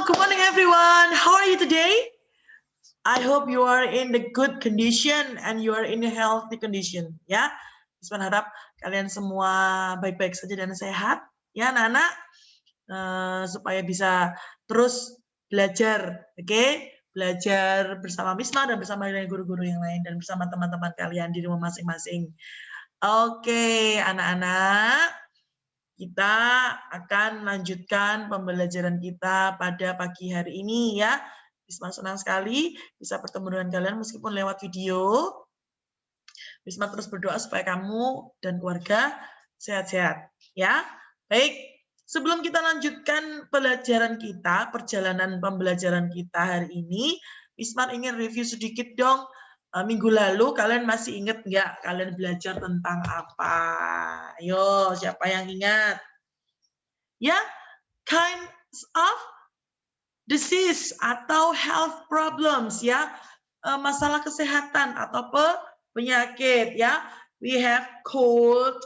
good morning everyone. How are you today? I hope you are in the good condition and you are in a healthy condition. Ya, Bisman harap kalian semua baik-baik saja dan sehat. Ya, anak-anak, supaya bisa terus belajar, oke? Belajar bersama Bisma dan bersama guru-guru yang lain dan bersama teman-teman kalian di rumah masing-masing. Oke, anak-anak. Kita akan lanjutkan pembelajaran kita pada pagi hari ini ya. Bisma senang sekali bisa bertemu dengan kalian meskipun lewat video. Bisma terus berdoa supaya kamu dan keluarga sehat-sehat ya. Baik, sebelum kita lanjutkan pelajaran kita, perjalanan pembelajaran kita hari ini, Bisma ingin review sedikit dong. Minggu lalu kalian masih ingat nggak kalian belajar tentang apa? Ayo, siapa yang ingat? Ya, kinds of disease atau health problems ya, masalah kesehatan atau penyakit ya. We have cold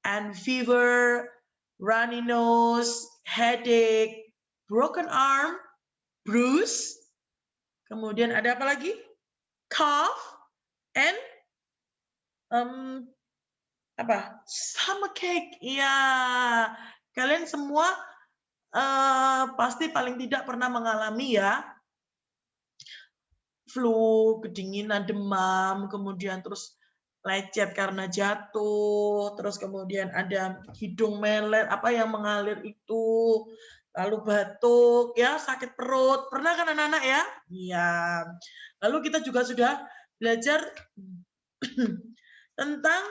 and fever, runny nose, headache, broken arm, bruise. Kemudian ada apa lagi? Cough and stomachache. Ya, kalian semua pasti paling tidak pernah mengalami ya flu, kedinginan, demam, kemudian terus lecet karena jatuh, terus kemudian ada hidung melet, apa yang mengalir itu, lalu batuk, ya sakit perut, pernah kan anak-anak ya? Iya. Lalu kita juga sudah belajar tentang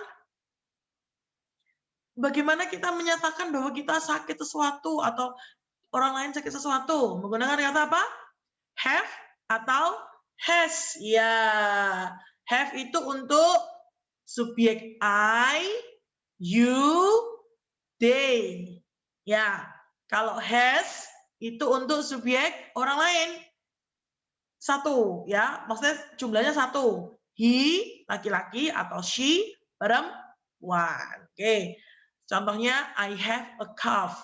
bagaimana kita menyatakan bahwa kita sakit sesuatu atau orang lain sakit sesuatu. Menggunakan kata apa? Have atau has. Ya, have itu untuk subjek I, you, they. Ya, kalau has itu untuk subjek orang lain. Satu, ya, maksudnya jumlahnya satu. He, laki-laki, atau she, perempuan. Oke, contohnya, I have a cough.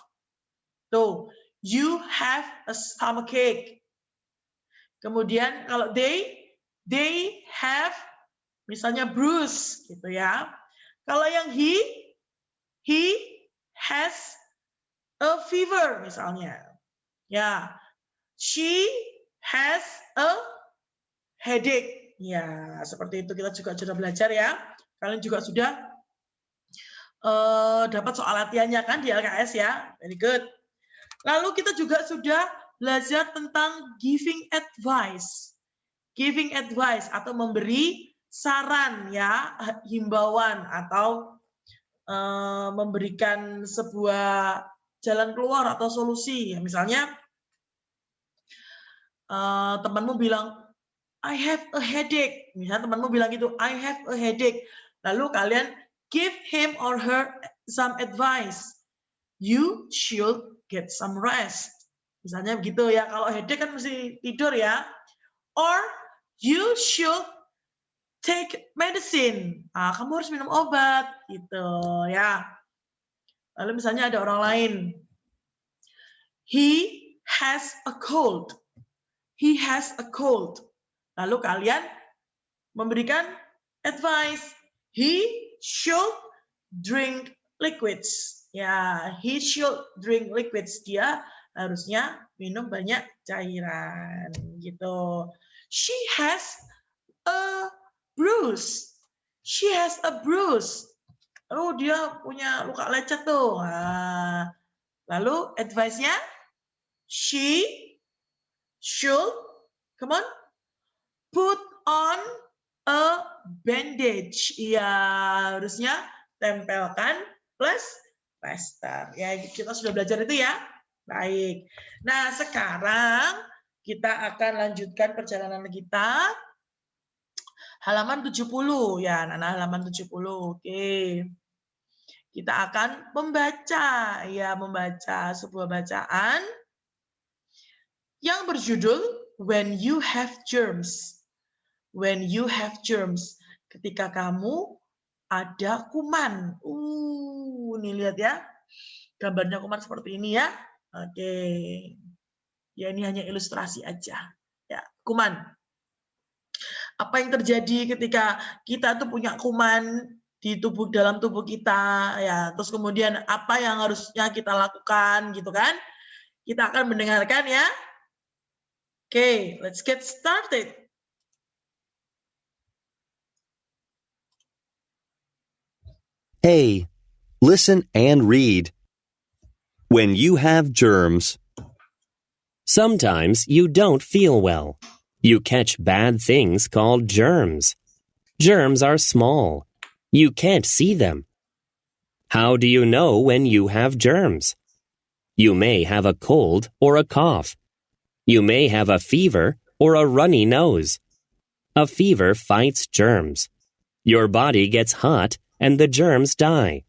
Tuh, you have a stomachache. Kemudian kalau they have misalnya bruise gitu ya. Kalau yang he has a fever misalnya. Ya. She has a headache. Ya, seperti itu kita juga sudah belajar ya. Kalian juga sudah dapat soal latihannya kan di LKS ya. Very good. Lalu kita juga sudah belajar tentang giving advice. Giving advice atau memberi saran ya, himbauan atau memberikan sebuah jalan keluar atau solusi. Misalnya temanmu bilang, I have a headache. Misalnya temanmu bilang gitu, I have a headache. Lalu kalian give him or her some advice. You should get some rest. Misalnya begitu ya, kalau headache kan mesti tidur ya. Or you should take medicine. Kamu harus minum obat gitu ya. Lalu misalnya ada orang lain. He has a cold. He has a cold. Lalu kalian memberikan advice. He should drink liquids. Ya, he should drink liquids. Dia harusnya minum banyak cairan gitu. She has a bruise. She has a bruise. Oh, dia punya luka lecet tuh. Lalu advice-nya, she should, come on, put on a bandage. Ya, harusnya tempelkan plaster. Ya, kita sudah belajar itu ya. Baik. Nah, sekarang kita akan lanjutkan perjalanan kita. Halaman 70 ya, anak-anak, halaman 70. Oke. Kita akan membaca sebuah bacaan yang berjudul When You Have Germs. When you have germs. Ketika kamu ada kuman. Ini lihat ya. Gambarnya kuman seperti ini ya. Oke. Ya, ini hanya ilustrasi aja. Ya, kuman. Apa yang terjadi ketika kita tuh punya kuman di dalam tubuh kita, ya. Terus kemudian apa yang harusnya kita lakukan, gitu kan? Kita akan mendengarkan ya. Oke, let's get started. A. Listen and read. When you have germs. Sometimes you don't feel well. You catch bad things called germs. Germs are small. You can't see them. How do you know when you have germs? You may have a cold or a cough. You may have a fever or a runny nose. A fever fights germs. Your body gets hot and the germs die.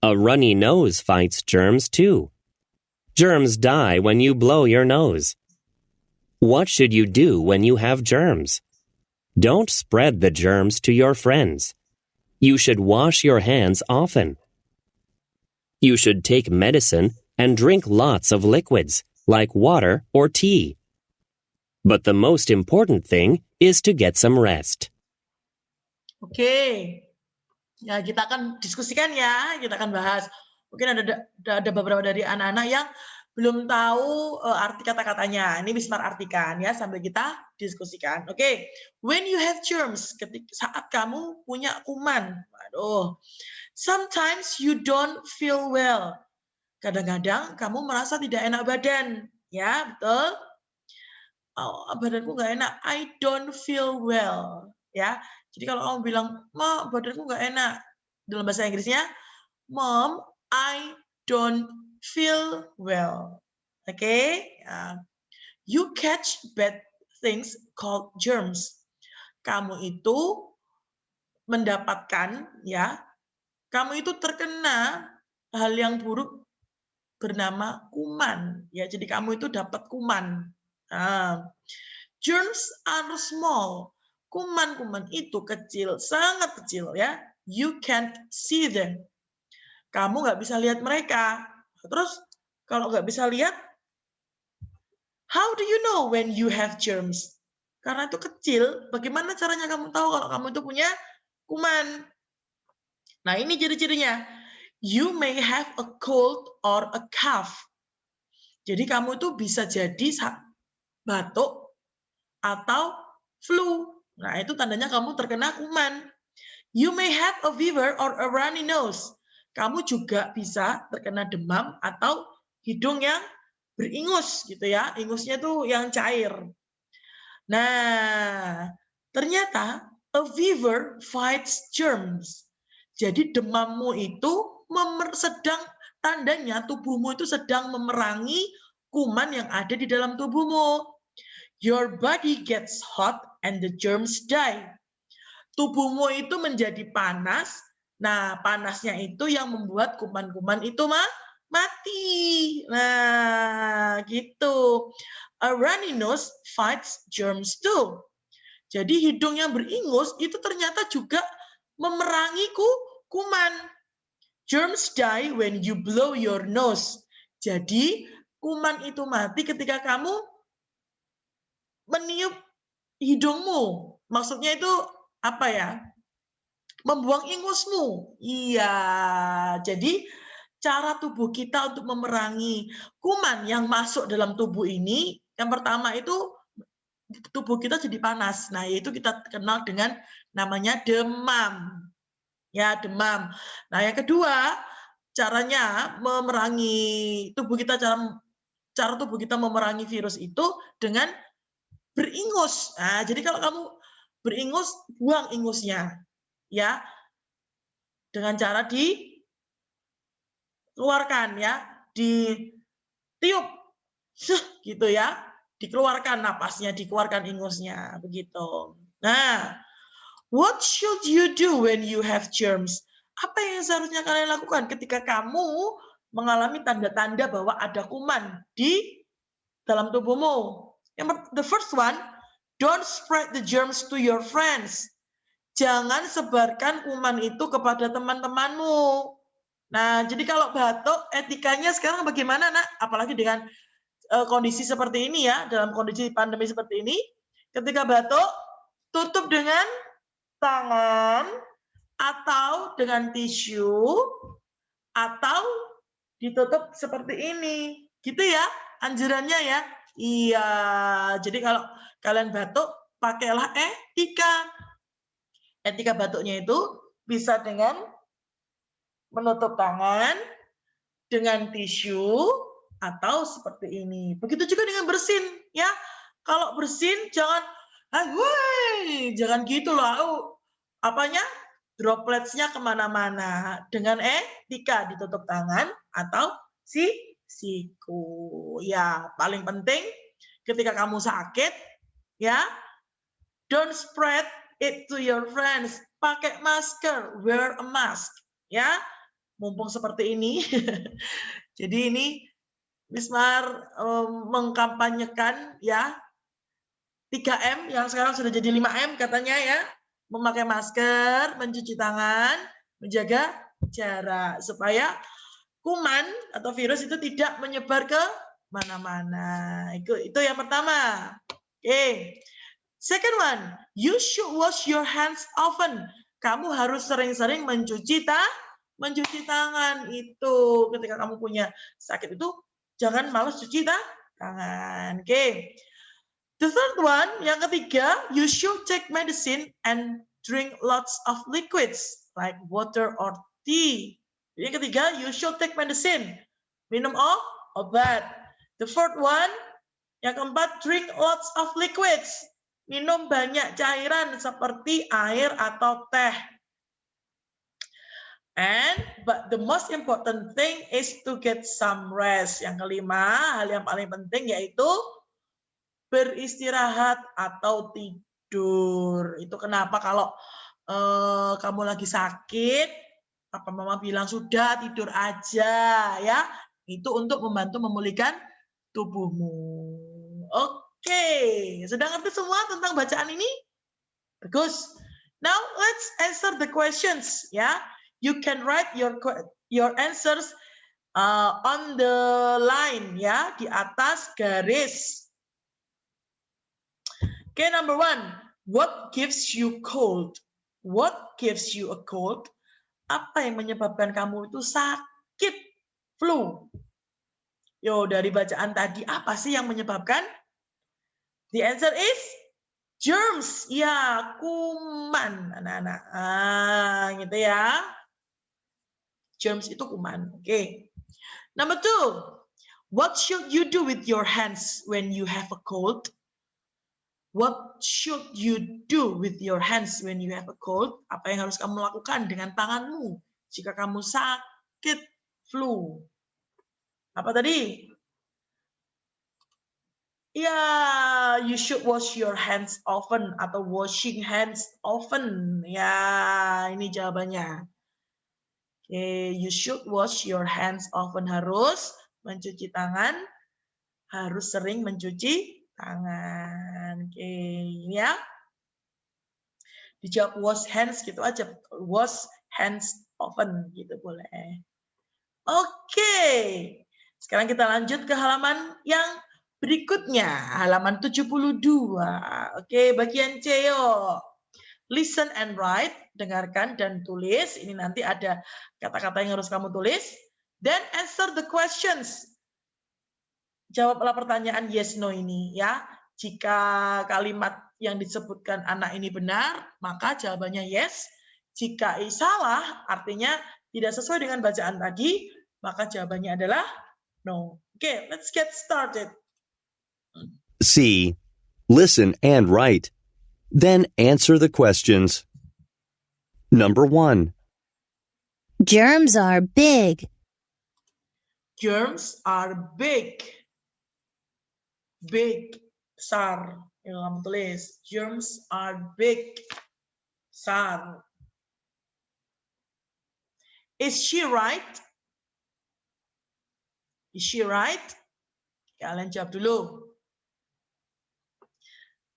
A runny nose fights germs too. Germs die when you blow your nose. What should you do when you have germs? Don't spread the germs to your friends. You should wash your hands often. You should take medicine and drink lots of liquids, like water or tea. But the most important thing is to get some rest. Oke. Ya, kita akan diskusikan ya, kita akan bahas. Mungkin ada beberapa dari anak-anak yang belum tahu arti kata-katanya. Ini Wismar artikan ya sambil kita diskusikan. Oke. When you have germs, saat kamu punya kuman. Waduh. Sometimes you don't feel well. Kadang-kadang kamu merasa tidak enak badan. Ya, betul? Oh, badanku nggak enak. I don't feel well. Ya. Jadi kalau kamu bilang, "Ma, badanku nggak enak." Dalam bahasa Inggrisnya, "Mom, I don't feel well." Oke? You catch bad things called germs. Kamu itu mendapatkan, ya, kamu itu terkena hal yang buruk bernama kuman. Ya, jadi kamu itu dapat kuman. Germs are small. Kuman-kuman itu kecil, sangat kecil ya. You can't see them. Kamu nggak bisa lihat mereka. Terus kalau nggak bisa lihat, how do you know when you have germs? Karena itu kecil, bagaimana caranya kamu tahu kalau kamu itu punya kuman? Nah, ini ciri-cirinya. You may have a cold or a cough. Jadi kamu itu bisa jadi batuk atau flu. Nah, itu tandanya kamu terkena kuman. You may have a fever or a runny nose. Kamu juga bisa terkena demam atau hidung yang beringus gitu ya. Ingusnya tuh yang cair. Nah, ternyata a fever fights germs. Jadi demammu itu tandanya tubuhmu itu sedang memerangi kuman yang ada di dalam tubuhmu. Your body gets hot and the germs die. Tubuhmu itu menjadi panas. Nah, panasnya itu yang membuat kuman-kuman itu mati. Nah, gitu. A runny nose fights germs too. Jadi hidung yang beringus itu ternyata juga memerangi kuman. Germs die when you blow your nose. Jadi kuman itu mati ketika kamu meniup hidungmu. Maksudnya itu apa ya? Membuang ingusmu. Iya. Jadi cara tubuh kita untuk memerangi kuman yang masuk dalam tubuh ini, yang pertama itu tubuh kita jadi panas. Nah, yaitu kita kenal dengan namanya demam. Ya, demam. Nah, yang kedua, caranya memerangi tubuh kita, cara tubuh kita memerangi virus itu dengan beringus. Nah, jadi kalau kamu beringus, buang ingusnya. Ya. Dengan cara dikeluarkan ya, ditiup. Gitu ya. Dikeluarkan napasnya, dikeluarkan ingusnya, begitu. Nah, what should you do when you have germs? Apa yang seharusnya kalian lakukan ketika kamu mengalami tanda-tanda bahwa ada kuman di dalam tubuhmu? The first one, don't spread the germs to your friends. Jangan sebarkan kuman itu kepada teman-temanmu. Nah, jadi kalau batuk, etikanya sekarang bagaimana, Nak? Apalagi dengan kondisi seperti ini ya, dalam kondisi pandemi seperti ini, ketika batuk, tutup dengan tangan atau dengan tisu atau ditutup seperti ini. Gitu ya anjurannya ya. Iya, jadi kalau kalian batuk, pakailah etika. Etika batuknya itu bisa dengan menutup tangan, dengan tisu, atau seperti ini. Begitu juga dengan bersin ya. Kalau bersin jangan jangan gitu loh. Apanya? Dropletsnya kemana-mana. Dengan etika ditutup tangan atau siku. Ya, paling penting ketika kamu sakit, ya, don't spread it to your friends. Pakai masker, wear a mask, ya. Mumpung seperti ini. Jadi ini Miss Mar mengkampanyekan ya 3M yang sekarang sudah jadi 5M katanya ya. Memakai masker, mencuci tangan, menjaga jarak supaya kuman atau virus itu tidak menyebar ke mana-mana. Itu yang pertama. Oke. Second one, you should wash your hands often. Kamu harus sering-sering mencuci tangan. Itu ketika kamu punya sakit itu jangan malas cuci tangan. Oke. The third one, yang ketiga, you should take medicine and drink lots of liquids like water or tea. Yang ketiga, you should take medicine. Minum obat. The fourth one, yang keempat, drink lots of liquids. Minum banyak cairan seperti air atau teh. But the most important thing is to get some rest. Yang kelima, hal yang paling penting yaitu beristirahat atau tidur. Itu kenapa kalau kamu lagi sakit, papa mama bilang sudah tidur aja ya. Itu untuk membantu memulihkan tubuhmu. Oke, sudah ngerti semua tentang bacaan ini? Bagus. Now let's answer the questions ya. You can write your answers on the line ya, di atas garis. Okay, number one, what gives you cold? What gives you a cold? Apa yang menyebabkan kamu itu sakit? Flu. Yo, dari bacaan tadi, apa sih yang menyebabkan? The answer is germs. Ya, kuman, anak-anak. Gitu ya. Germs itu kuman. Oke. Okay. Number two, what should you do with your hands when you have a cold? What should you do with your hands when you have a cold? Apa yang harus kamu lakukan dengan tanganmu jika kamu sakit flu? Apa tadi? Ya, you should wash your hands often atau washing hands often. Ya, ini jawabannya. Okay, you should wash your hands often, harus mencuci tangan, harus sering mencuci tangan. Oke, ini ya. Dijawab wash hands gitu aja. Wash hands often gitu boleh. Oke. Sekarang kita lanjut ke halaman yang berikutnya. Halaman 72. Oke, bagian C yo. Listen and write. Dengarkan dan tulis. Ini nanti ada kata-kata yang harus kamu tulis. Then answer the questions. Jawablah pertanyaan yes no ini ya. Jika kalimat yang disebutkan anak ini benar, maka jawabannya yes. Jika salah, artinya tidak sesuai dengan bacaan tadi, maka jawabannya adalah no. Okay, let's get started. C. Listen and write. Then answer the questions. Number 1. Germs are big. Germs are big. Big, besar. Yang kamu tulis. Germs are big, besar. Is she right? Is she right? Kalian jawab dulu.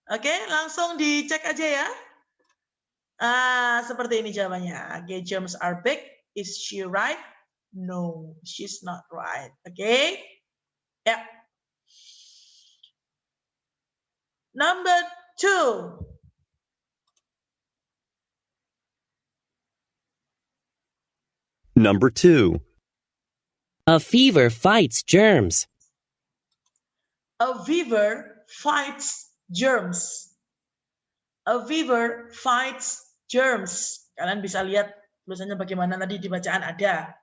Oke, langsung dicek aja ya. Seperti ini jawabannya. Okay, germs are big. Is she right? No, she's not right. Oke. Ya. Number 2. Number 2. A fever fights germs. A fever fights germs. A fever fights germs. Kalian bisa lihat tulisannya bagaimana tadi di bacaan ada.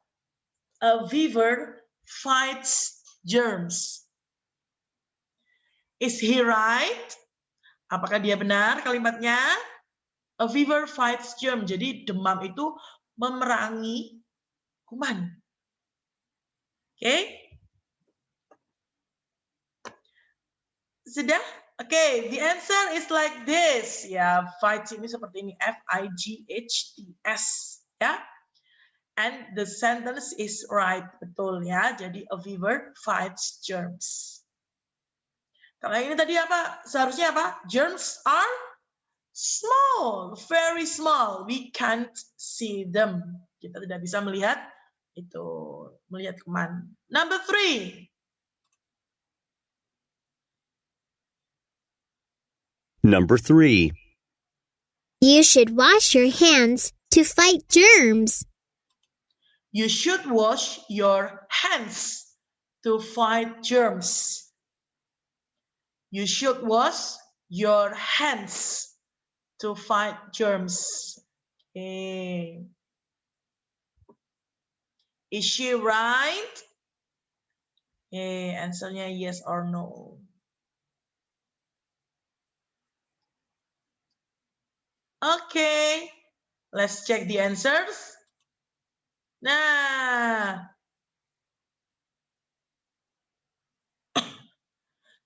A fever fights germs. Is he right? Apakah dia benar kalimatnya? A fever fights germs. Jadi demam itu memerangi kuman. Oke? Sudah? Oke, the answer is like this. Ya, fights ini seperti ini, F-I-G-H-T-S. Ya. And the sentence is right, betul ya. Jadi a fever fights germs. Kalau ini tadi apa? Seharusnya apa? Germs are small, very small. We can't see them. Kita tidak bisa melihat itu, melihat kuman. Number 3. Number 3. You should wash your hands to fight germs. You should wash your hands to fight germs. You should wash your hands to fight germs. Okay. Is she right? Answernya yes or no. Okay, let's check the answers. Nah,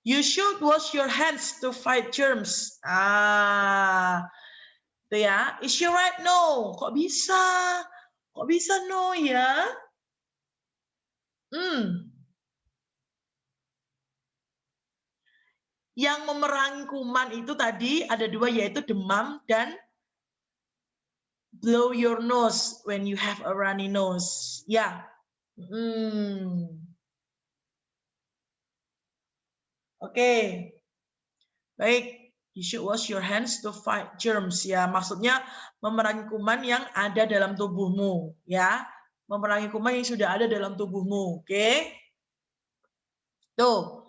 you should wash your hands to fight germs. Itu ya. Is she right? No. Kok bisa? Kok bisa no ya? Yang memerangi kuman itu tadi ada 2, yaitu demam dan blow your nose when you have a runny nose. Ya. Oke. Baik. You should wash your hands to fight germs. Ya, maksudnya memerangi kuman yang ada dalam tubuhmu. Ya, memerangi kuman yang sudah ada dalam tubuhmu. Oke. Tuh.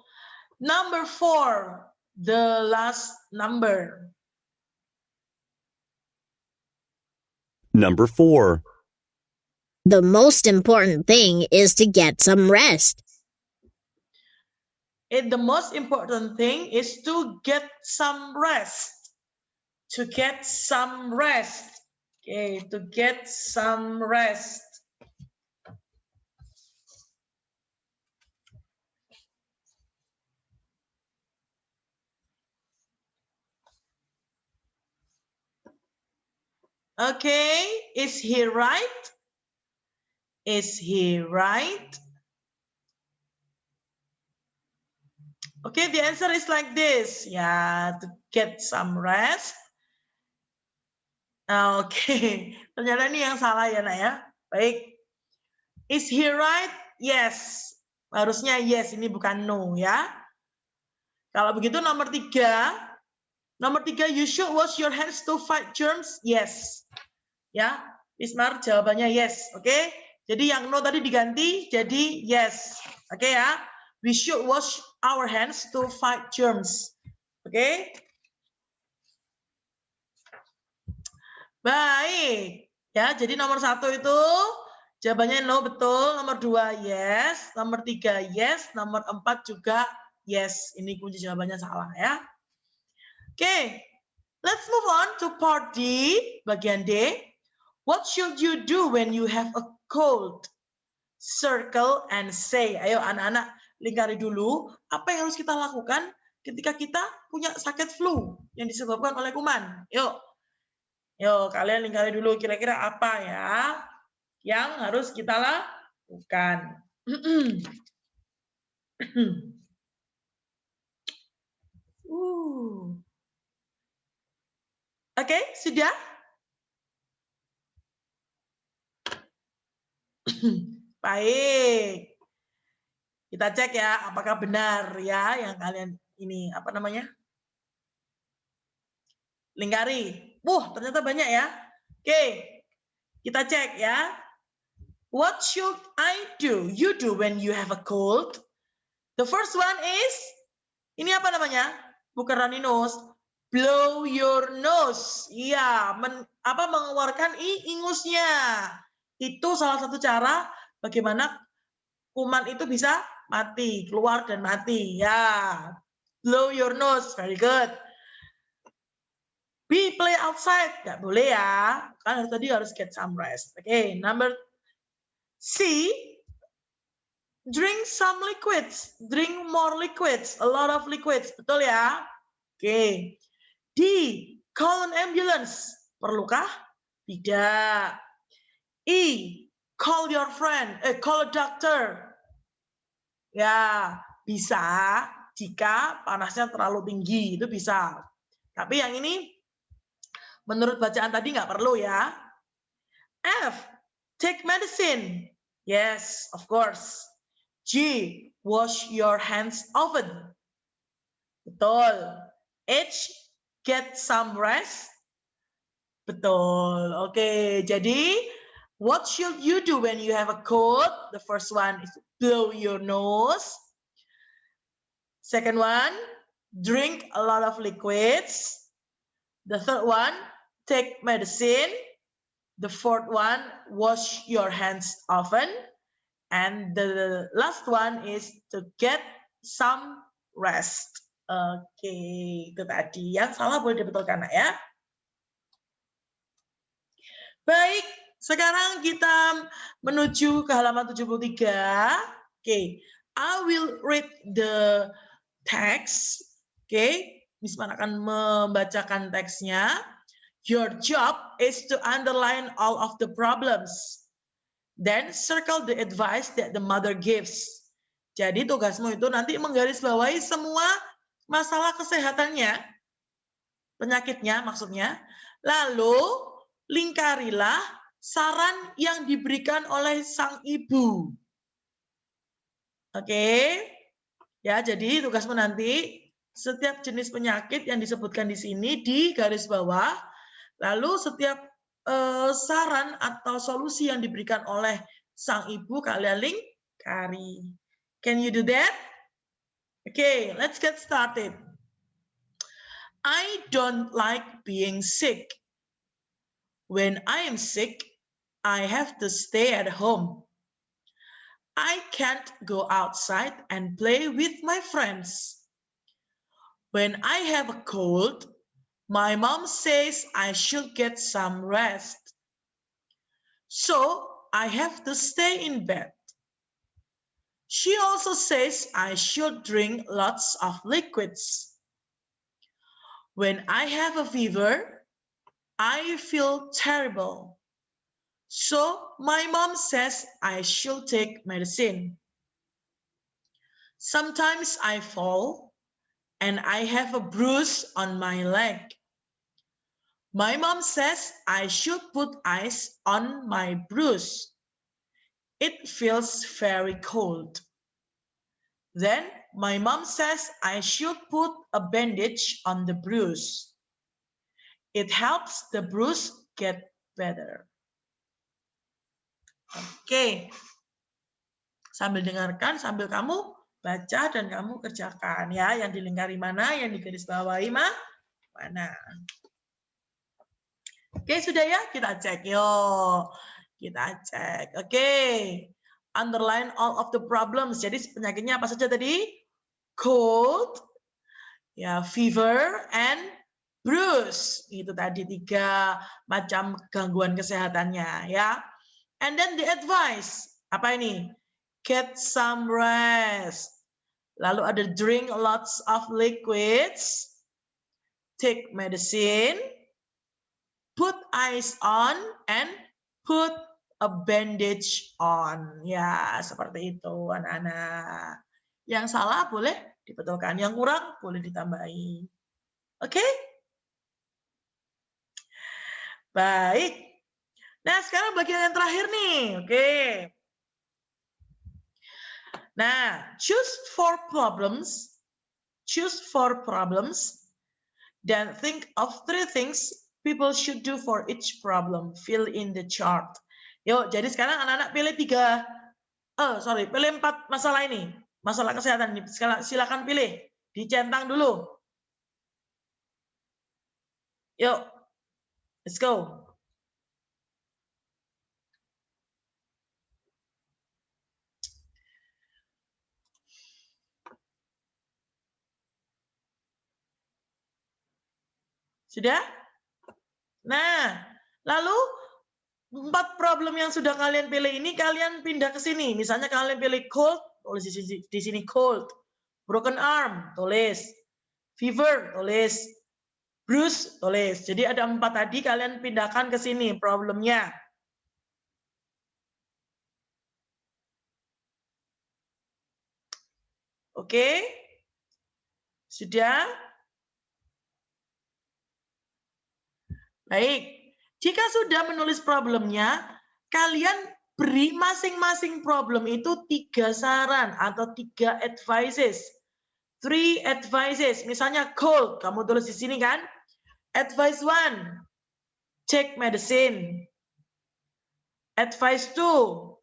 Number 4. The last number. Number 4. The most important thing is to get some rest. The most important thing is to get some rest. To get some rest. Okay, to get some rest. Okay, is he right? Is he right? Okay, the answer is like this. Yeah, to get some rest. Okay, ternyata ini yang salah ya, Nak ya. Baik. Is he right? Yes. Harusnya yes, ini bukan no ya. Kalau begitu nomor 3. Nomor 3, you should wash your hands to fight germs. Yes. Ya, Ismar jawabannya yes. Oke. Jadi yang no tadi diganti jadi yes. Oke ya. We should wash our hands to fight germs. Oke. Baik. Ya, jadi nomor 1 itu jawabannya no, betul. Nomor 2 yes, nomor 3 yes, nomor 4 juga yes. Ini kunci jawabannya salah ya. Oke. Let's move on to part D, bagian D. What should you do when you have a cold? Circle and say. Ayo anak-anak lingkari dulu apa yang harus kita lakukan ketika kita punya sakit flu yang disebabkan oleh kuman. Yuk. Yuk, kalian lingkari dulu kira-kira apa ya yang harus kita lakukan. Oke, sudah? Baik. Kita cek ya apakah benar ya yang kalian ini apa namanya? Lingkari. Ternyata banyak ya. Oke, kita cek ya. What should I do? You do when you have a cold. The first one is, ini apa namanya? Bukan runny nose. Blow your nose. Iya, mengeluarkan ingusnya. Itu salah satu cara bagaimana kuman itu bisa mati, keluar dan mati. Ya, blow your nose. Very good. B, play outside. Nggak boleh ya. Kan tadi harus get some rest. Oke, number C, drink some liquids. Drink more liquids. A lot of liquids. Betul ya? Oke. D, call an ambulance. Perlukah? Tidak. E, call your friend. Call a doctor. Ya, bisa jika panasnya terlalu tinggi. Itu bisa. Tapi yang ini, menurut bacaan tadi nggak perlu ya. F, take medicine. Yes, of course. G, wash your hands often. Betul. H, get some rest. Betul. Oke, jadi what should you do when you have a cold? The first one is blow your nose. Second one, drink a lot of liquids. The third one, take medicine. The fourth one, wash your hands often. And the last one is to get some rest. Oke, itu tadi. Yang salah boleh dibetulkan ya. Baik, sekarang kita menuju ke halaman 73. Oke, I will read the text. Oke, Misman akan membacakan teksnya. Your job is to underline all of the problems. Then circle the advice that the mother gives. Jadi tugasmu itu nanti menggarisbawahi semua masalah kesehatannya, penyakitnya maksudnya. Lalu lingkarilah saran yang diberikan oleh sang ibu. Oke. Ya, jadi tugasmu nanti setiap jenis penyakit yang disebutkan di sini di garis bawah. Lalu setiap saran atau solusi yang diberikan oleh sang ibu kalian lingkari. Can you do that? Okay, let's get started. I don't like being sick. When I am sick, I have to stay at home. I can't go outside and play with my friends. When I have a cold, my mom says I should get some rest. So I have to stay in bed. She also says I should drink lots of liquids. When I have a fever, I feel terrible. So my mom says I should take medicine. Sometimes I fall and I have a bruise on my leg. My mom says I should put ice on my bruise. It feels very cold. Then my mom says I should put a bandage on the bruise. It helps the bruise get better. Oke. Sambil dengarkan, sambil kamu baca dan kamu kerjakan ya. Yang dilingkari mana, yang digarisbawahi mana. Oke, sudah ya? Kita cek yuk. Kita cek. Oke. Underline all of the problems. Jadi penyakitnya apa saja tadi? Cold, ya, fever, and bruise. Itu tadi 3 macam gangguan kesehatannya ya. And then the advice. Apa ini? Get some rest. Lalu ada drink lots of liquids. Take medicine. Put ice on and put a bandage on. Ya, seperti itu anak-anak. Yang salah boleh dibetulkan, yang kurang boleh ditambahi. Oke? Baik. Nah, sekarang bagian yang terakhir nih. Oke. Nah, choose 4 problems. Choose 4 problems Then think of 3 things people should do for each problem. Fill in the chart. Yuk, jadi sekarang anak-anak pilih 4 masalah ini. Masalah kesehatan ini. Silakan pilih. Dicentang dulu. Yuk, let's go. Sudah? Nah, lalu 4 problem yang sudah kalian pilih ini kalian pindah ke sini. Misalnya kalian pilih cold, tulis di sini cold. Broken arm, tulis. Fever, tulis. Bruise, tulis. Jadi ada 4 tadi kalian pindahkan ke sini problemnya. Oke? Sudah? Baik, jika sudah menulis problemnya, kalian beri masing-masing problem itu 3 saran atau 3 advices. 3 advices, misalnya cold, kamu tulis di sini kan. Advice 1, take medicine. Advice 2,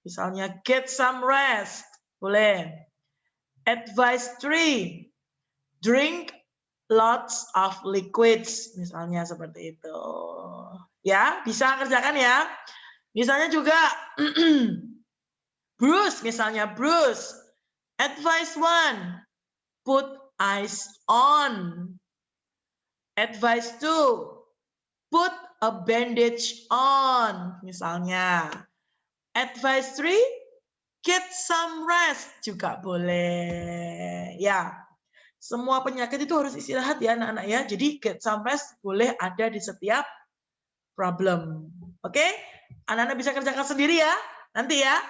misalnya get some rest, boleh. Advice 3, drink lots of liquids, misalnya seperti itu. Ya, bisa kerjakan ya. Misalnya juga bruise, misalnya bruise. Advice 1, put ice on. Advice 2, put a bandage on, misalnya. Advice 3, get some rest juga boleh. Ya. Semua penyakit itu harus istirahat ya anak-anak ya. Jadi get some rest boleh ada di setiap problem. Oke? Anak-anak bisa kerjakan sendiri ya. Nanti ya.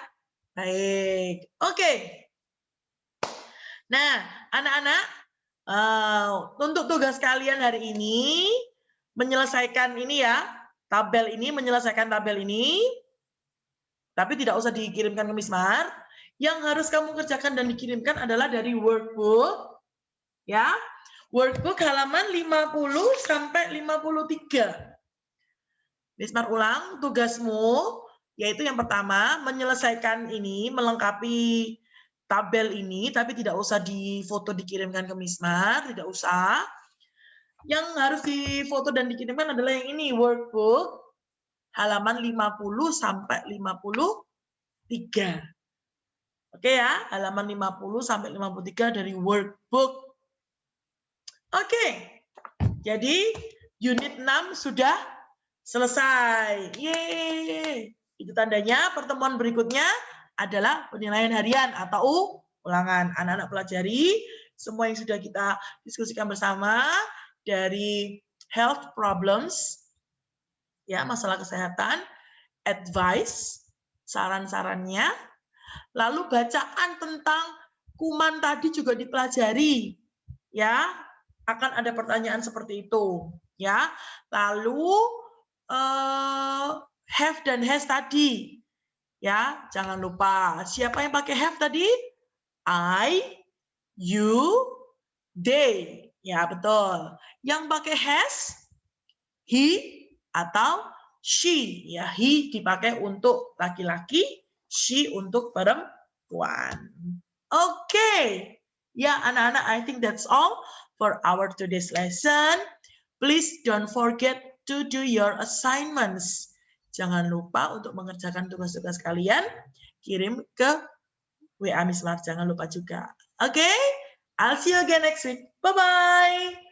Baik. Oke. Nah, anak-anak, untuk tugas kalian hari ini, menyelesaikan ini ya. Menyelesaikan tabel ini. Tapi tidak usah dikirimkan ke Miss Mar. Yang harus kamu kerjakan dan dikirimkan adalah dari workbook. Ya, workbook halaman 50 sampai 53. Bismar ulang, tugasmu yaitu yang pertama menyelesaikan ini, melengkapi tabel ini, tapi tidak usah difoto dikirimkan ke Mismar, tidak usah. Yang harus difoto dan dikirimkan adalah yang ini, workbook halaman 50 sampai 53. Oke ya, halaman 50 sampai 53 dari workbook. Oke, jadi unit 6 sudah selesai. Yeay. Itu tandanya pertemuan berikutnya adalah penilaian harian atau ulangan. Anak-anak pelajari semua yang sudah kita diskusikan bersama dari health problems, ya masalah kesehatan, advice, saran-sarannya, lalu bacaan tentang kuman tadi juga dipelajari, ya. Akan ada pertanyaan seperti itu, ya. Lalu have dan has tadi, ya. Jangan lupa siapa yang pakai have tadi? I, you, they, ya betul. Yang pakai has, he atau she, ya. He dipakai untuk laki-laki, she untuk perempuan. Oke, ya anak-anak, I think that's all for our today's lesson. Please don't forget to do your assignments. Jangan lupa untuk mengerjakan tugas-tugas kalian. Kirim ke WA Miss Mar, jangan lupa juga. Oke, I'll see you again next week. Bye-bye.